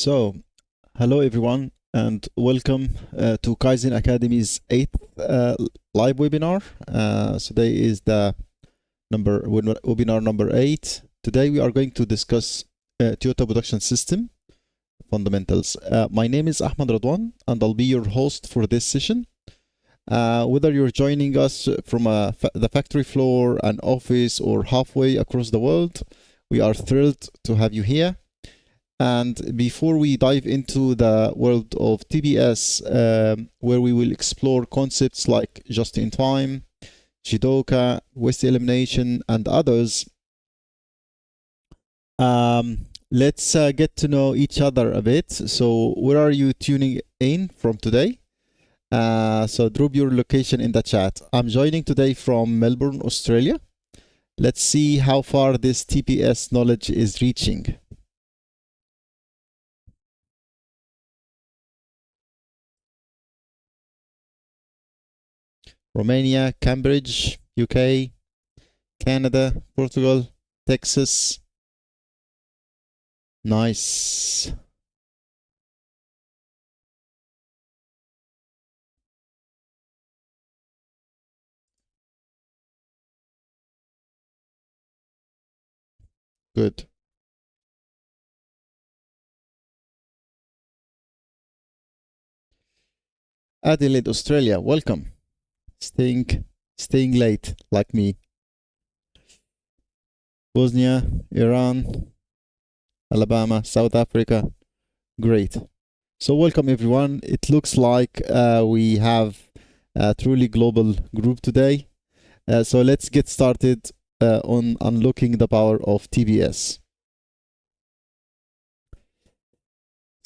So, hello everyone, and welcome to Kaizen Academy's eighth live webinar. Today is the webinar number 8. Today we are going to discuss Toyota Production System fundamentals. My name is Ahmed Radwan, and I'll be your host for this session. Whether you're joining us from the factory floor, an office, or halfway across the world, we are thrilled to have you here. And before we dive into the world of TBS, where we will explore concepts like just-in-time, Jidoka, waste elimination, and others, let's get to know each other a bit. So where are you tuning in from today? So drop your location in the chat. I'm joining today from Melbourne, Australia. Let's see how far this TPS knowledge is reaching. Romania, Cambridge, UK, Canada, Portugal, Texas. Nice. Good. Adelaide, Australia, welcome. Staying late like me. Bosnia, Iran, Alabama, South Africa. Great. So welcome everyone. It looks like we have a truly global group today. So let's get started on unlocking the power of TBS.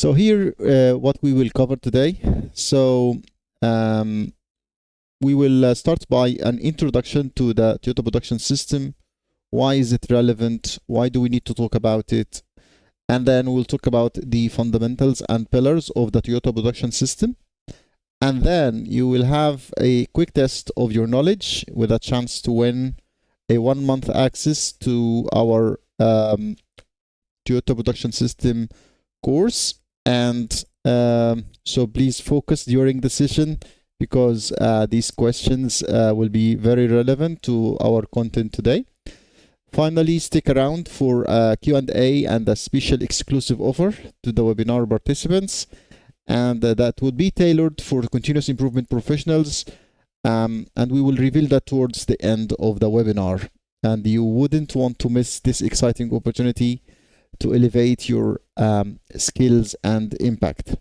So here, what we will cover today. So we will start by an introduction to the Toyota Production System. Why is it relevant? Why do we need to talk about it? And then we'll talk about the fundamentals and pillars of the Toyota Production System. And then you will have a quick test of your knowledge with a chance to win a 1-month access to our Toyota Production System course. And so please focus during the session, because these questions will be very relevant to our content today. Finally, stick around for a Q&A and a special exclusive offer to the webinar participants, and that will be tailored for continuous improvement professionals, and we will reveal that towards the end of the webinar. And you wouldn't want to miss this exciting opportunity to elevate your skills and impact.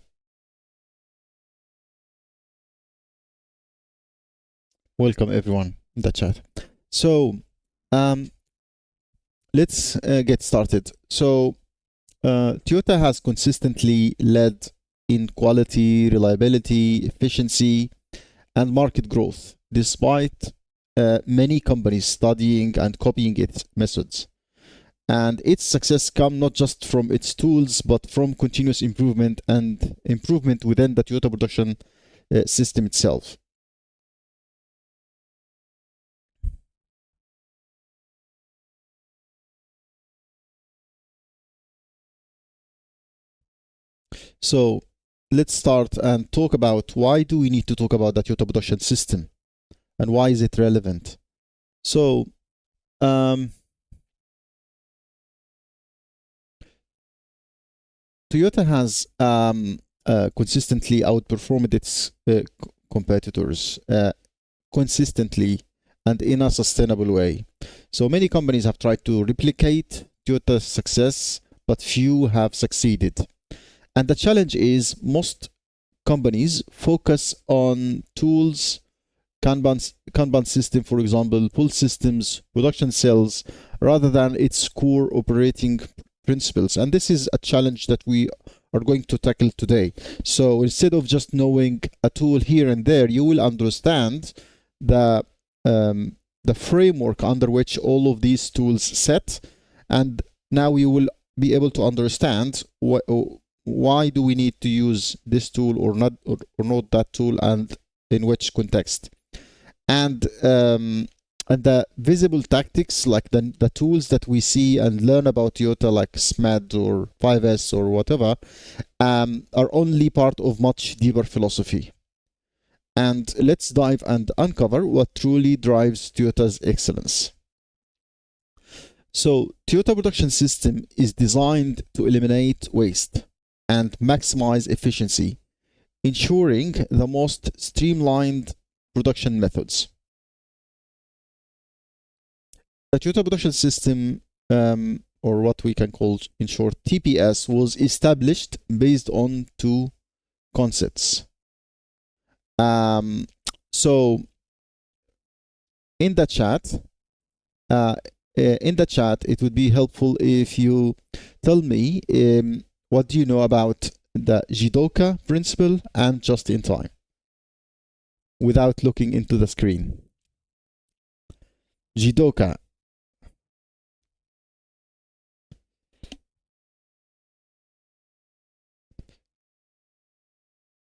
Welcome everyone in the chat. So let's get started. So Toyota has consistently led in quality, reliability, efficiency, and market growth, despite many companies studying and copying its methods. And its success comes not just from its tools, but from continuous improvement and improvement within the Toyota Production System itself. So let's start and talk about why do we need to talk about the Toyota Production System and why is it relevant. So Toyota has consistently outperformed its competitors consistently and in a sustainable way. So many companies have tried to replicate Toyota's success, but few have succeeded. And the challenge is most companies focus on tools, Kanban system, for example, pull systems, production cells, rather than its core operating principles. And this is a challenge that we are going to tackle today. So instead of just knowing a tool here and there, you will understand the framework under which all of these tools set, and now you will be able to understand why do we need to use this tool or not that tool, and in which context. And And the visible tactics, like the tools that we see and learn about Toyota, like SMAD or 5S or whatever, are only part of much deeper philosophy. And let's dive and uncover what truly drives Toyota's excellence. So, Toyota Production System is designed to eliminate waste and maximize efficiency, ensuring the most streamlined production methods. The Toyota Production System, or what we can call in short TPS, was established based on two concepts. So in the chat, it would be helpful if you tell me what do you know about the Jidoka principle and just in time, without looking into the screen. Jidoka.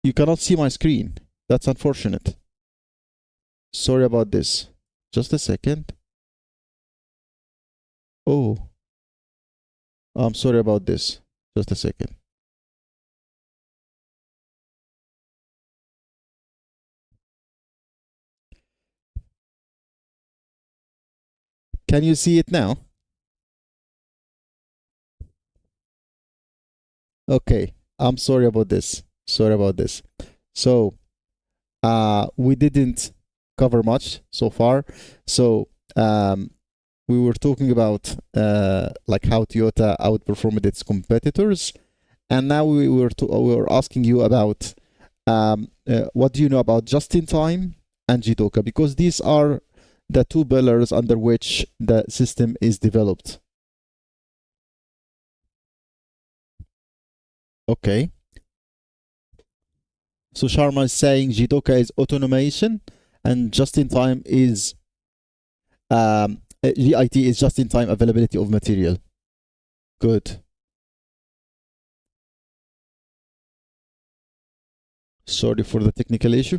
You cannot see my screen. That's unfortunate. Sorry about this. Just a second. Oh, I'm sorry about this. Just a second. Can you see it now? Okay, I'm sorry about this. Sorry about this. So, we didn't cover much so far. So, we were talking about like how Toyota outperformed its competitors, and now we were asking you about what do you know about just in time and Jidoka, because these are the two pillars under which the system is developed. Okay. So Sharma is saying Jidoka is automation and just in time is JIT is just in time availability of material. Good. Sorry for the technical issue.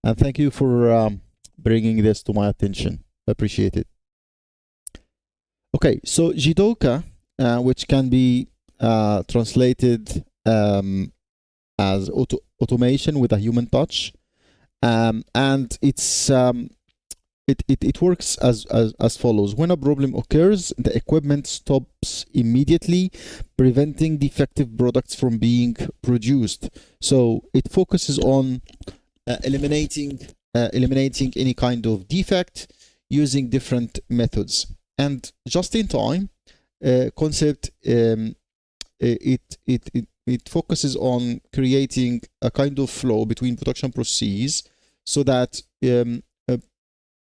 And thank you for bringing this to my attention. Appreciate it. Okay, so Jidoka, which can be translated as automation with a human touch, and it works as follows. When a problem occurs, the equipment stops immediately, preventing defective products from being produced. So it focuses on eliminating any kind of defect using different methods. And just in time concept, it focuses on creating a kind of flow between production processes so that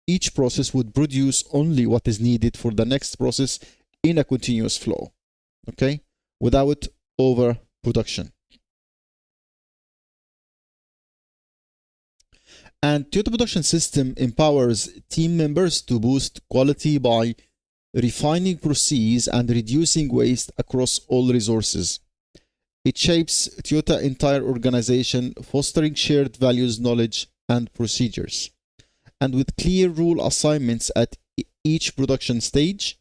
each process would produce only what is needed for the next process in a continuous flow, okay, without overproduction. And Toyota Production System empowers team members to boost quality by refining processes and reducing waste across all resources. It shapes Toyota entire organization, fostering shared values, knowledge, and procedures. And with clear rule assignments at each production stage,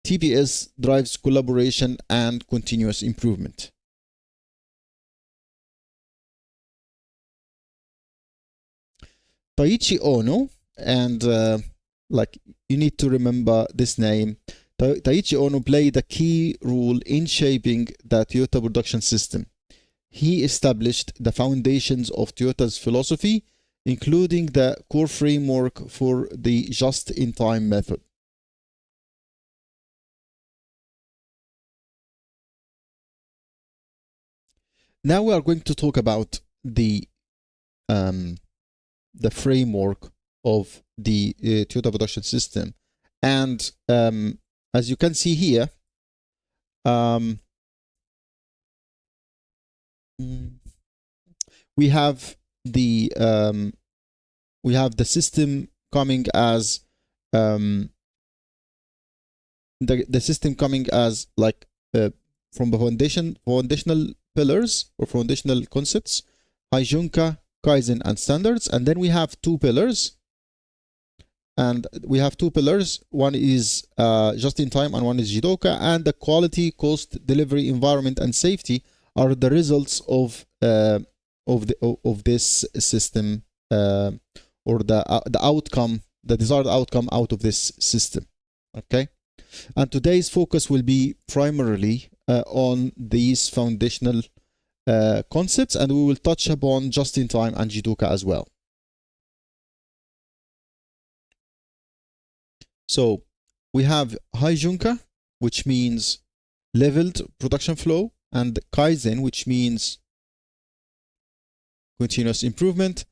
TPS drives collaboration and continuous improvement. Taiichi Ono, and like you need to remember this name, Taiichi Ono played a key role in shaping the Toyota production system. He established the foundations of Toyota's philosophy, including the core framework for the just-in-time method. Now we are going to talk about the framework of the Toyota production system, and as you can see here, we have the system coming as the system coming as like from the foundational pillars or foundational concepts: Haijunka, Kaizen, and standards. And then we have two pillars: And we have two pillars. One is just in time and one is Jidoka. And the quality, cost, delivery, environment, and safety are the results of this system, or the outcome, the desired outcome out of this system. Okay. And today's focus will be primarily on these foundational concepts, and we will touch upon just in time and Jidoka as well. So we have Haijunka, which means leveled production flow, and Kaizen, which means continuous improvement,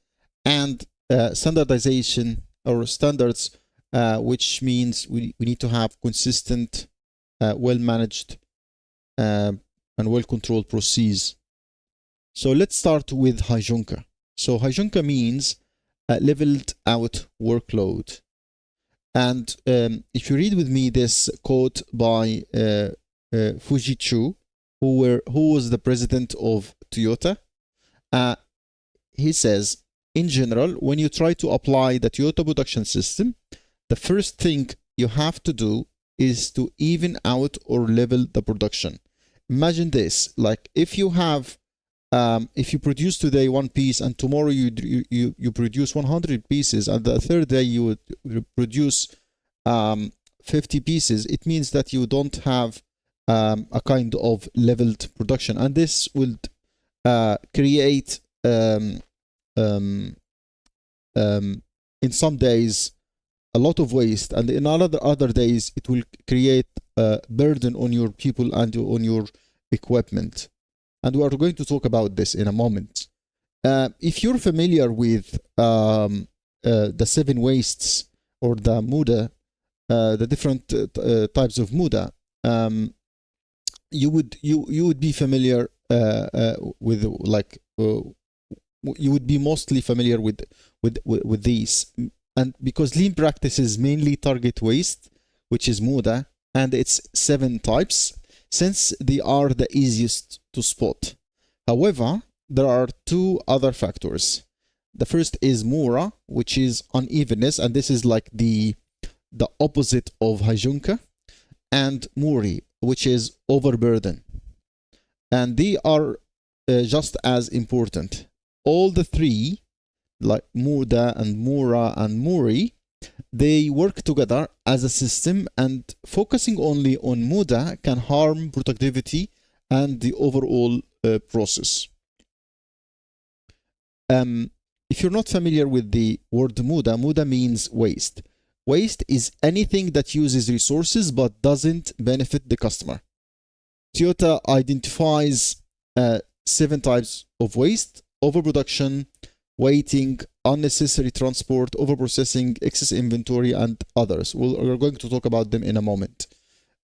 and standardization or standards, which means we need to have consistent, well-managed, and well-controlled processes. So let's start with Haijunka. So Haijunka means leveled out workload. And if you read with me this quote by Fujitsu, who was the president of Toyota, he says, in general, when you try to apply the Toyota production system, the first thing you have to do is to even out or level the production. Imagine this, like if you have, if you produce today one piece and tomorrow you produce 100 pieces, and the third day you would produce 50 pieces, it means that you don't have a kind of leveled production, and this will create in some days a lot of waste, and in other days it will create a burden on your people and on your equipment. And we are going to talk about this in a moment. If you're familiar with the 7 wastes or the muda, the different types of muda, you would be familiar with, like, you would be mostly familiar with these. And because lean practices mainly target waste, which is muda, and it's 7 types, since they are the easiest to spot. However, there are 2 other factors. The first is mura, which is unevenness, and this is like the opposite of Haijunka, and muri, which is overburden. And they are just as important. All the 3, like muda and mura and muri, they work together as a system, and focusing only on muda can harm productivity and the overall process. If you're not familiar with the word muda, muda means waste. Waste is anything that uses resources but doesn't benefit the customer. Toyota identifies 7 types of waste: overproduction, waiting, unnecessary transport, overprocessing, excess inventory, and others. We're going to talk about them in a moment.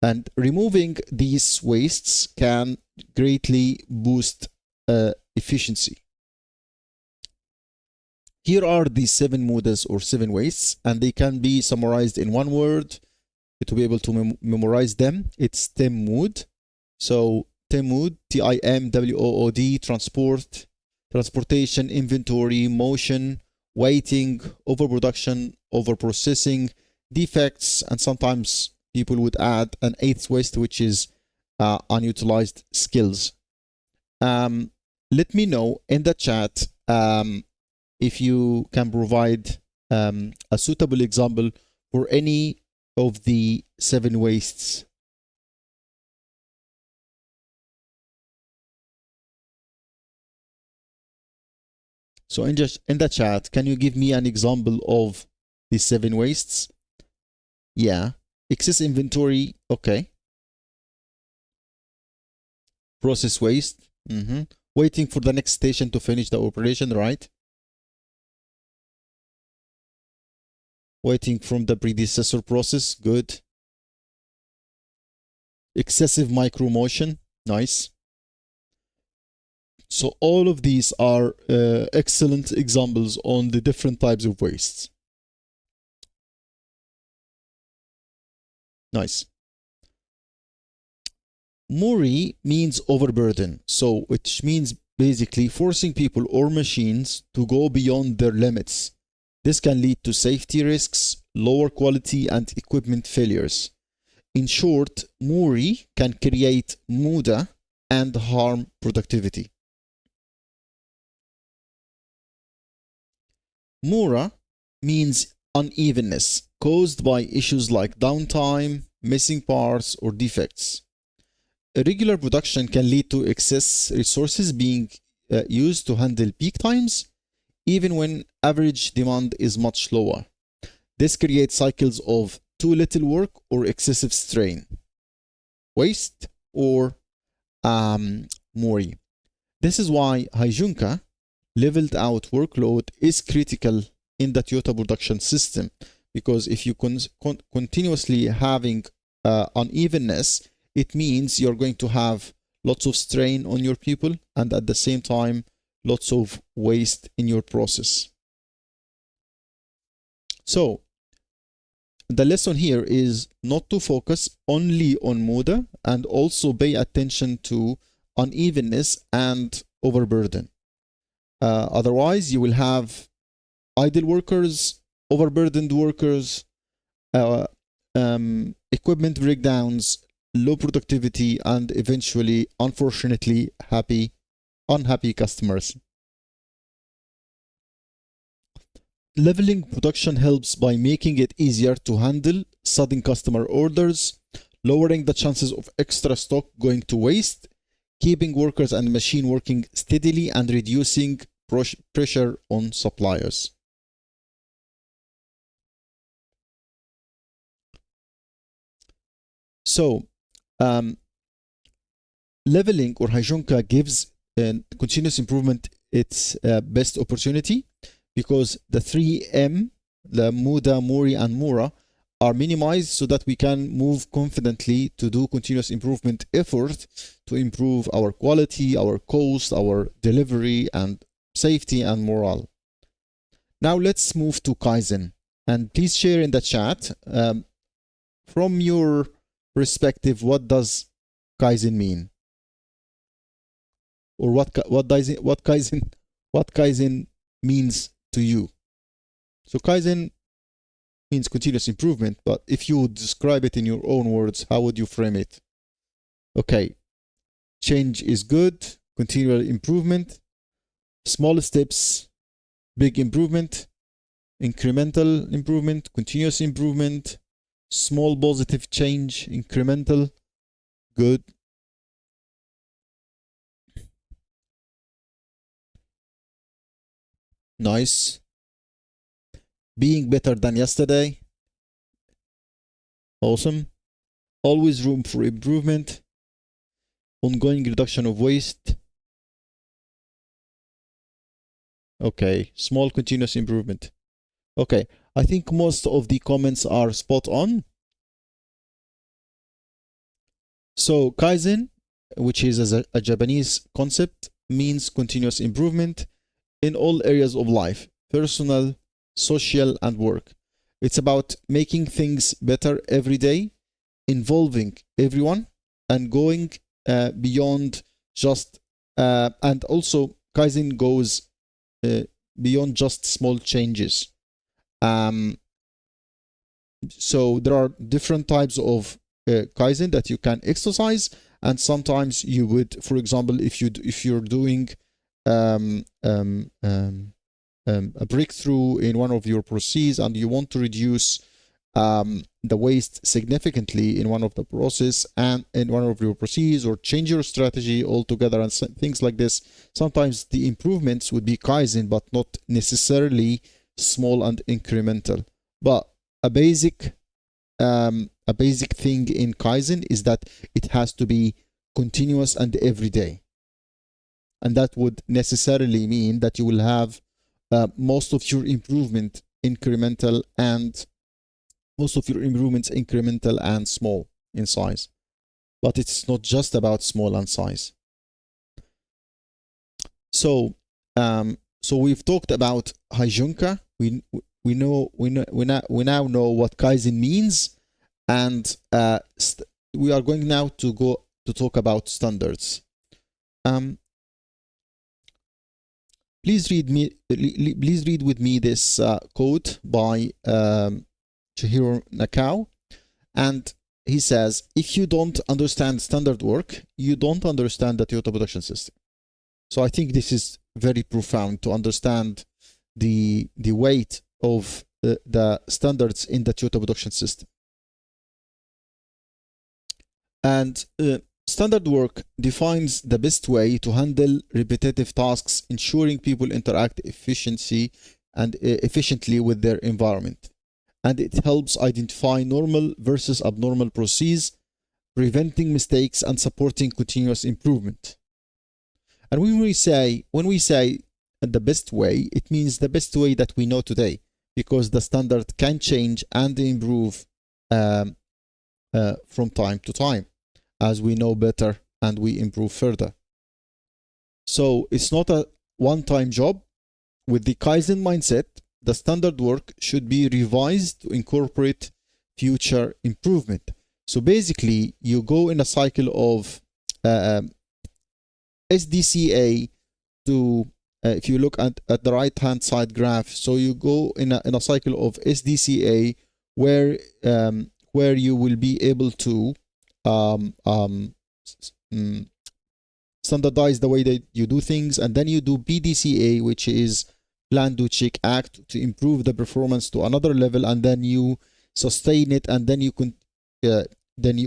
And removing these wastes can greatly boost efficiency. Here are the 7 mudas or 7 wastes, and they can be summarized in one word to be able to memorize them. It's TIMWOOD. So TIMWOOD, TIMWOOD, transportation, inventory, motion, waiting, overproduction, overprocessing, defects, and sometimes people would add an 8th waste, which is unutilized skills. Let me know in the chat if you can provide a suitable example for any of the 7 wastes. So in the chat, can you give me an example of the 7 wastes? Yeah. Excess inventory, okay. Process waste. Waiting for the next station to finish the operation, right? Waiting from the predecessor process, good. Excessive micro motion, nice. So all of these are excellent examples on the different types of wastes. Nice. Muri means overburden, so which means basically forcing people or machines to go beyond their limits. This can lead to safety risks, lower quality, and equipment failures. In short, Mori can create muda and harm productivity. Mura means unevenness caused by issues like downtime, missing parts, or defects. Irregular production can lead to excess resources being used to handle peak times, even when average demand is much lower. This creates cycles of too little work or excessive strain, waste, or mori. This is why Haijunka leveled out workload is critical in the Toyota production system, because if you continuously having unevenness, it means you're going to have lots of strain on your people and at the same time lots of waste in your process. So the lesson here is not to focus only on muda and also pay attention to unevenness and overburden. Otherwise, you will have idle workers, overburdened workers, equipment breakdowns, low productivity, and eventually, unfortunately, unhappy customers. Leveling production helps by making it easier to handle sudden customer orders, lowering the chances of extra stock going to waste, keeping workers and machine working steadily, and reducing pressure on suppliers. So, leveling or Haijunka gives continuous improvement its best opportunity, because the 3M, the Muda, Mori, and Mura, are minimized so that we can move confidently to do continuous improvement effort to improve our quality, our cost, our delivery, and safety and morale. Now let's move to Kaizen. And please share in the chat, from your perspective, what does Kaizen mean? Or what Kaizen means to you? So Kaizen means continuous improvement, but if you would describe it in your own words, how would you frame it? Okay, change is good, continual improvement, small steps, big improvement, incremental improvement, continuous improvement, small positive change, incremental, good. Nice. Being better than yesterday. Awesome. Always room for improvement. Ongoing reduction of waste. Okay, small continuous improvement. Okay, I think most of the comments are spot on. So Kaizen, which is a Japanese concept, means continuous improvement in all areas of life, personal, social, and work. It's about making things better every day, involving everyone, and going beyond just, and also Kaizen goes beyond just small changes. So there are different types of Kaizen that you can exercise, and sometimes you would, for example, if you're doing a breakthrough in one of your processes and you want to reduce the waste significantly in one of the process and in one of your processes, or change your strategy altogether and things like this, sometimes the improvements would be Kaizen, but not necessarily small and incremental. But a basic thing in Kaizen is that it has to be continuous and everyday. And that would necessarily mean that you will have most of your improvement incremental and most of your improvements incremental and small in size. But it's not just about small and size. So we've talked about Haijunka. We now know what Kaizen means, and we are going now to talk about standards. Please read with me this quote by Chihiro Nakao, and he says, if you don't understand standard work, you don't understand the Toyota production system. So I think this is very profound to understand the weight of the standards in the Toyota production system. And standard work defines the best way to handle repetitive tasks, ensuring people interact efficiently with their environment. And it helps identify normal versus abnormal processes, preventing mistakes and supporting continuous improvement. And when we say the best way, it means the best way that we know today, because the standard can change and improve from time to time as we know better and we improve further. So it's not a one-time job. With the Kaizen mindset, the standard work should be revised to incorporate future improvement. So basically, you go in a cycle of SDCA to, if you look at the right-hand side graph, so you go in a cycle of SDCA where you will be able to standardize the way that you do things, and then you do PDCA, which is plan, do, check, act, to improve the performance to another level, and then you sustain it, and then you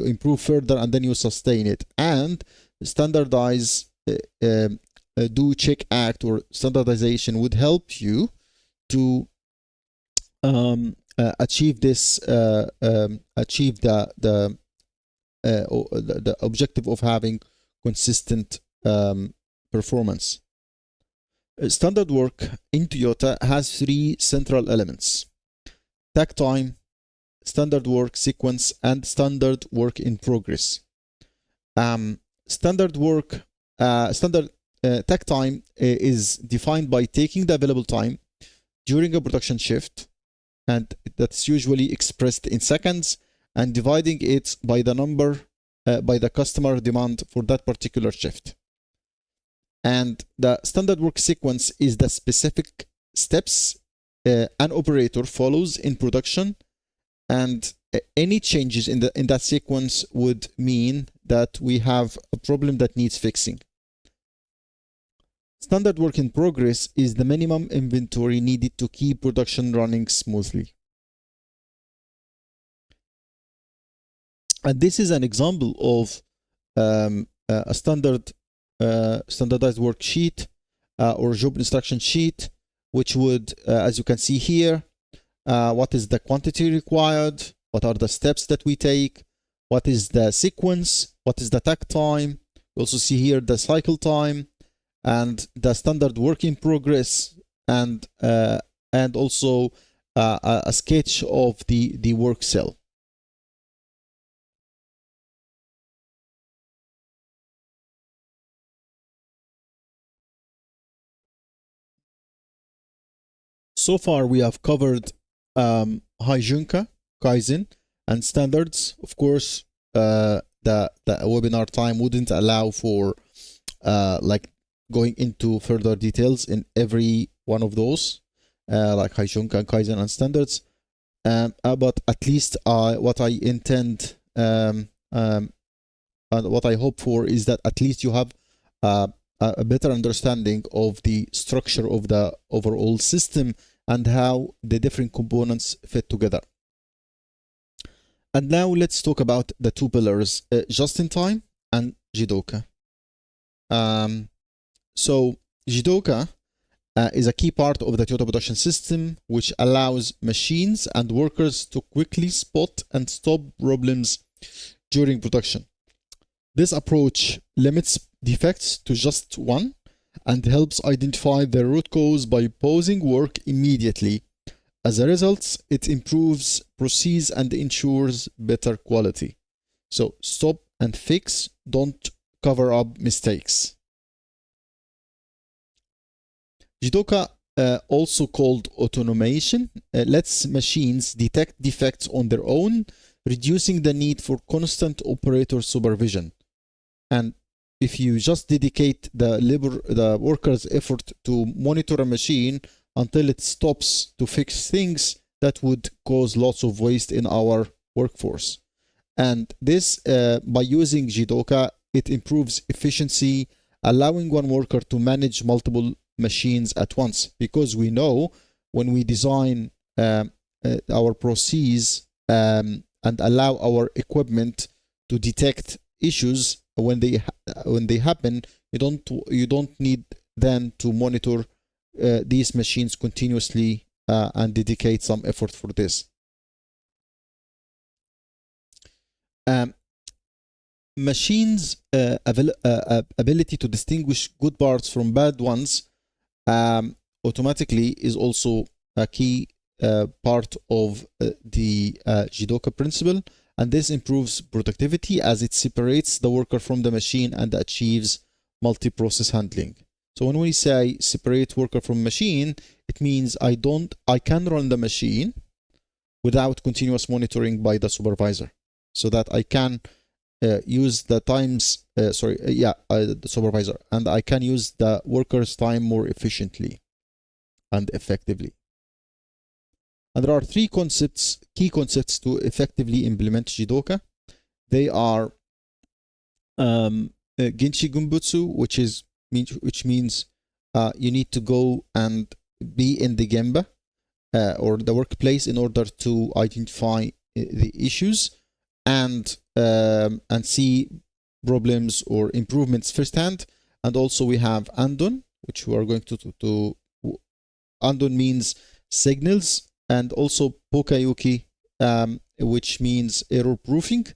improve further, and then you sustain it. And standardize, do, check, act, or standardization would help you to achieve this, achieve the objective of having consistent performance. Standard work in Toyota has three central elements: takt time, standard work sequence, and standard work in progress. Standard takt time is defined by taking the available time during a production shift, and that's usually expressed in seconds, and dividing it by the number by the customer demand for that particular shift. And the standard work sequence is the specific steps an operator follows in production, and any changes in that sequence would mean that we have a problem that needs fixing. Standard work in progress is the minimum inventory needed to keep production running smoothly. And this is an example of a standardized worksheet or job instruction sheet, which would, as you can see here, what is the quantity required, what are the steps that we take, what is the sequence, what is the takt time. You also see here the cycle time and the standard work in progress, and also a sketch of the work cell. So far, we have covered Haijunka, Kaizen, and standards. Of course, the webinar time wouldn't allow for like going into further details in every one of those, like Haijunka, Kaizen, and standards. But at least what I intend and what I hope for is that at least you have a better understanding of the structure of the overall system and how the different components fit together. And now let's talk about the two pillars, just-in-time and Jidoka. So Jidoka is a key part of the Toyota production system, which allows machines and workers to quickly spot and stop problems during production. This approach limits defects to just one and helps identify the root cause by pausing work immediately. As a result, it improves process and ensures better quality. So stop and fix, don't cover up mistakes. Jidoka, also called automation, lets machines detect defects on their own, reducing the need for constant operator supervision. And if you just dedicate the worker's effort to monitor a machine until it stops to fix things, that would cause lots of waste in our workforce. And this, by using Jidoka, it improves efficiency, allowing one worker to manage multiple machines at once. Because we know when we design our processes and allow our equipment to detect issues when they happen, you don't need then to monitor these machines continuously and dedicate some effort for this. Machines' ability to distinguish good parts from bad ones automatically is also a key part of the Jidoka principle, and this improves productivity as it separates the worker from the machine and achieves multi-process handling. So when we say separate worker from machine, it means I can run the machine without continuous monitoring by the supervisor, so that I can use the supervisor, and I can use the worker's time more efficiently and effectively. And there are three key concepts to effectively implement Jidoka. They are Ginshi Gumbutsu, which means you need to go and be in the gemba or the workplace in order to identify the issues and see problems or improvements firsthand. And also we have Andon, which we are going to Andon means signals, and also Pokayuki, which means error proofing.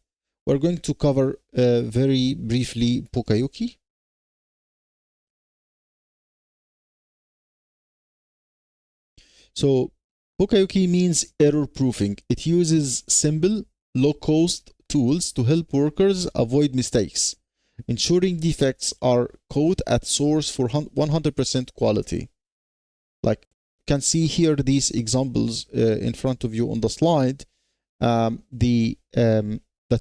We're going to cover very briefly Pokayuki. So Pokayuki means error proofing. It uses simple, low-cost tools to help workers avoid mistakes, ensuring defects are caught at source for 100% quality. Like you can see here these examples in front of you on the slide. The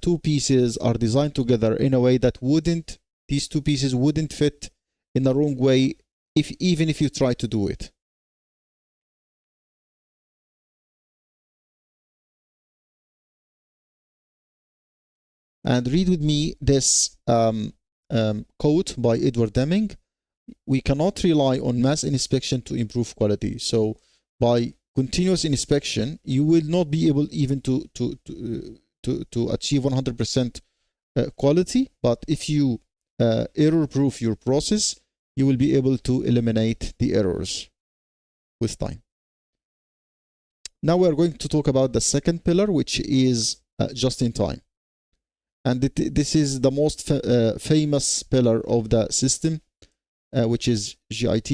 two pieces are designed together in a way that these two pieces wouldn't fit in the wrong way even if you try to do it. And read with me this quote by Edward Deming. We cannot rely on mass inspection to improve quality. So by continuous inspection, you will not be able even to achieve 100% quality. But if you error proof your process, you will be able to eliminate the errors with time. Now we are going to talk about the second pillar, which is just in time. And this is the most famous pillar of the system, which is JIT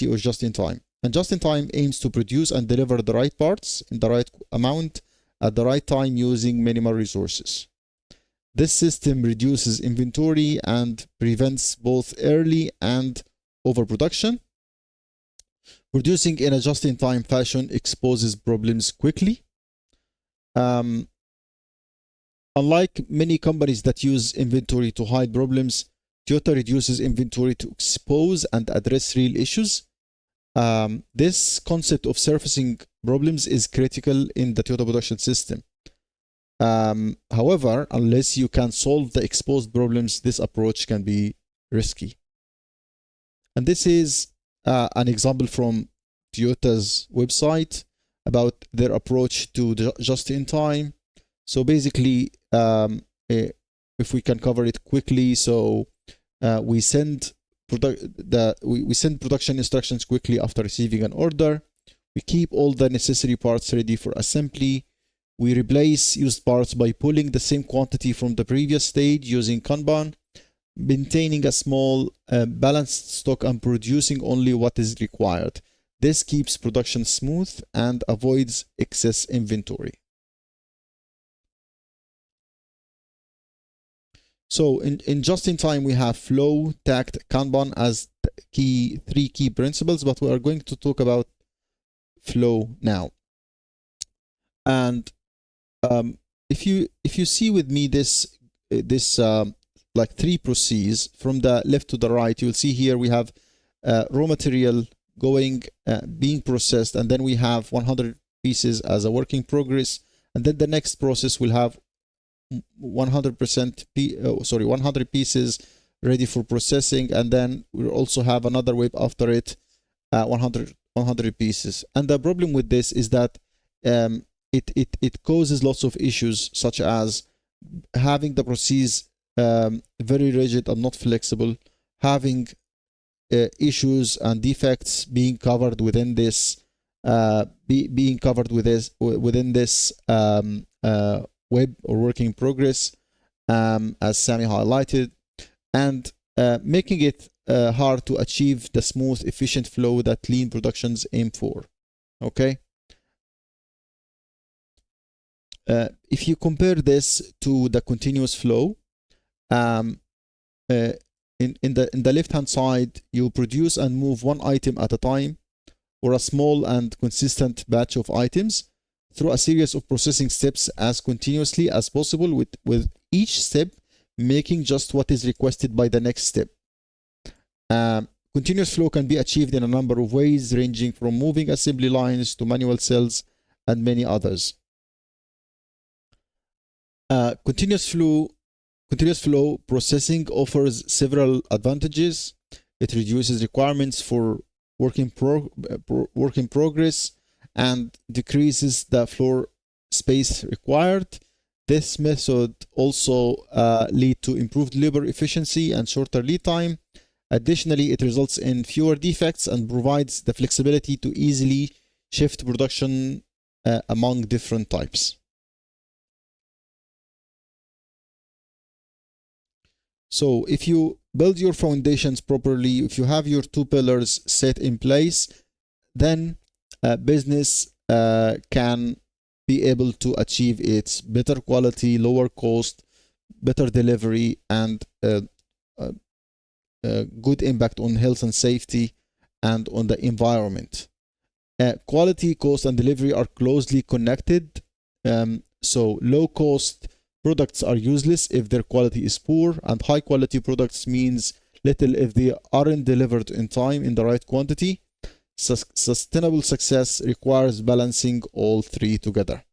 or just in time. And just in time aims to produce and deliver the right parts in the right amount at the right time using minimal resources. This system reduces inventory and prevents both early and overproduction. Producing in a just-in-time fashion exposes problems quickly. Unlike many companies that use inventory to hide problems, Toyota reduces inventory to expose and address real issues. This concept of surfacing problems is critical in the Toyota production system. However, unless you can solve the exposed problems, this approach can be risky. And this is an example from Toyota's website about their approach to the just-in-time. So basically, if we can cover it quickly, so we send production instructions quickly after receiving an order. We keep all the necessary parts ready for assembly. We replace used parts by pulling the same quantity from the previous stage using Kanban, maintaining a small balanced stock and producing only what is required. This keeps production smooth and avoids excess inventory. So in just-in-time, we have flow, tact, Kanban as three key principles, but we are going to talk about flow now. And if you see with me this like three processes from the left to the right, you'll see here we have raw material being processed, and then we have 100% pieces as a work in progress, and then the next process will have 100% 100 pieces ready for processing, and then we'll also have another wave after it, 100 pieces. And the problem with this is that it causes lots of issues, such as having the process very rigid and not flexible, having issues and defects being covered within this within this web or work in progress, as Sami highlighted, and making it hard to achieve the smooth, efficient flow that lean productions aim for. Okay. If you compare this to the continuous flow, in the left hand side, you produce and move one item at a time, or a small and consistent batch of items, through a series of processing steps as continuously as possible, with each step making just what is requested by the next step. Continuous flow can be achieved in a number of ways, ranging from moving assembly lines to manual cells and many others. Continuous flow processing offers several advantages. It reduces requirements for work in progress and decreases the floor space required. This method also leads to improved labor efficiency and shorter lead time. Additionally, it results in fewer defects and provides the flexibility to easily shift production among different types. So if you build your foundations properly, if you have your 2 pillars set in place, then business can be able to achieve its better quality, lower cost, better delivery, and good impact on health and safety and on the environment. Quality, cost, and delivery are closely connected. So low cost products are useless if their quality is poor, and high quality products means little if they aren't delivered in time in the right quantity. Sustainable success requires balancing all 3 together.